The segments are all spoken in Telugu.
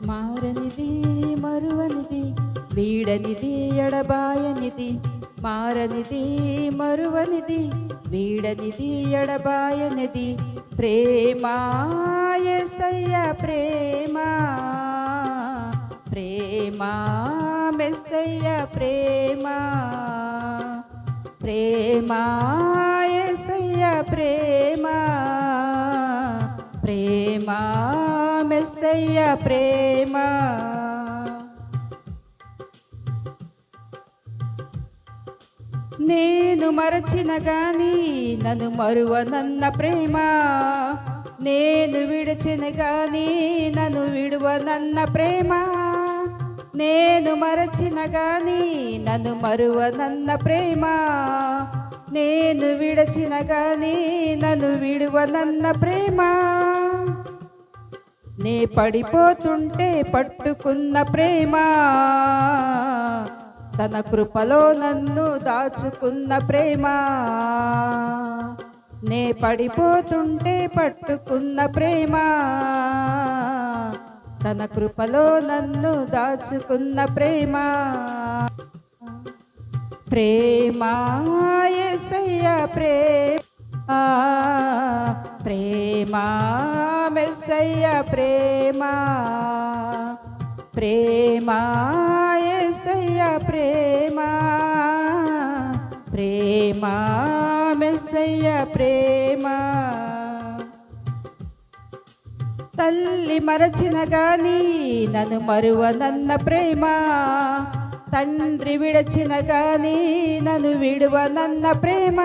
మారనిది మరువనిది వీడనిది ఎడబాయనిది, మారనిది మరువనిది వీడనిది ఎడబాయనిది ప్రేమా యేసయ్య ప్రేమా, ప్రేమా మెస్సయ్య ప్రేమా, ప్రేమా యేసయ్య ప్రేమా, ప్రేమా మెస్సయ్య ప్రేమా. నేను మరచిన గాని నన్ను మరువనన్న ప్రేమ, నేను విడిచిన గాని నన్ను విడువనన్న ప్రేమ, నేను మరచిన గాని నన్ను మరువనన్న ప్రేమ, నేను విడచిన గాని నన్ను విడువనన్న ప్రేమ, నే పడిపోతుంటే పట్టుకున్న ప్రేమ, తన కృపలో నన్ను దాచుకున్న ప్రేమ, నే పడిపోతుంటే పట్టుకున్న ప్రేమ, తన కృపలో నన్ను దాచుకున్న ప్రేమ. ప్రేమా యేసయ్య ప్రేమ, ప్రేమా మెస్సయ్య ప్రేమ, ప్రేమా యేసయ్య ప్రేమ, ప్రేమా మెస్సయ్య ప్రేమ. తల్లి మరచిన గాని నన్ను మరువనన్న ప్రేమ, తండ్రి విడచిన గాని నన్ను విడువనన్న ప్రేమ,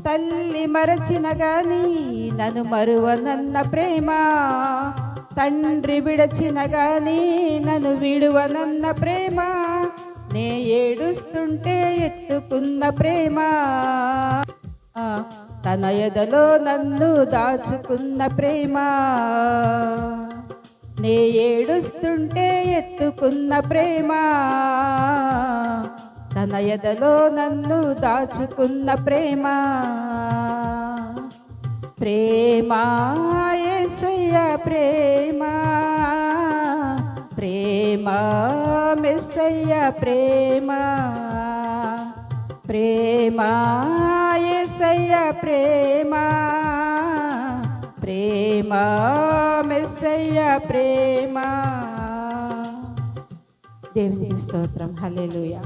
తల్లి మరచిన గాని నన్ను మరువనన్న ప్రేమ, తండ్రి విడచిన గాని నన్ను విడువనన్న ప్రేమ, నే ఏడుస్తుంటే ఎత్తుకున్న ప్రేమ, తన ఎదలో నన్ను దాచుకున్న ప్రేమ, నే ఏడుస్తుంటే ఎత్తుకున్న ప్రేమ, తన ఎదలో నన్ను దాచుకున్న ప్రేమ. ప్రేమా యేసయ్య ప్రేమ, ప్రేమా మెస్సయ్య ప్రేమ, ప్రేమా యేసయ్య ప్రేమ, ప్రేమా మెస్సయ్య ప్రేమ. దేవునికి స్తోత్రం. హల్లెలూయా.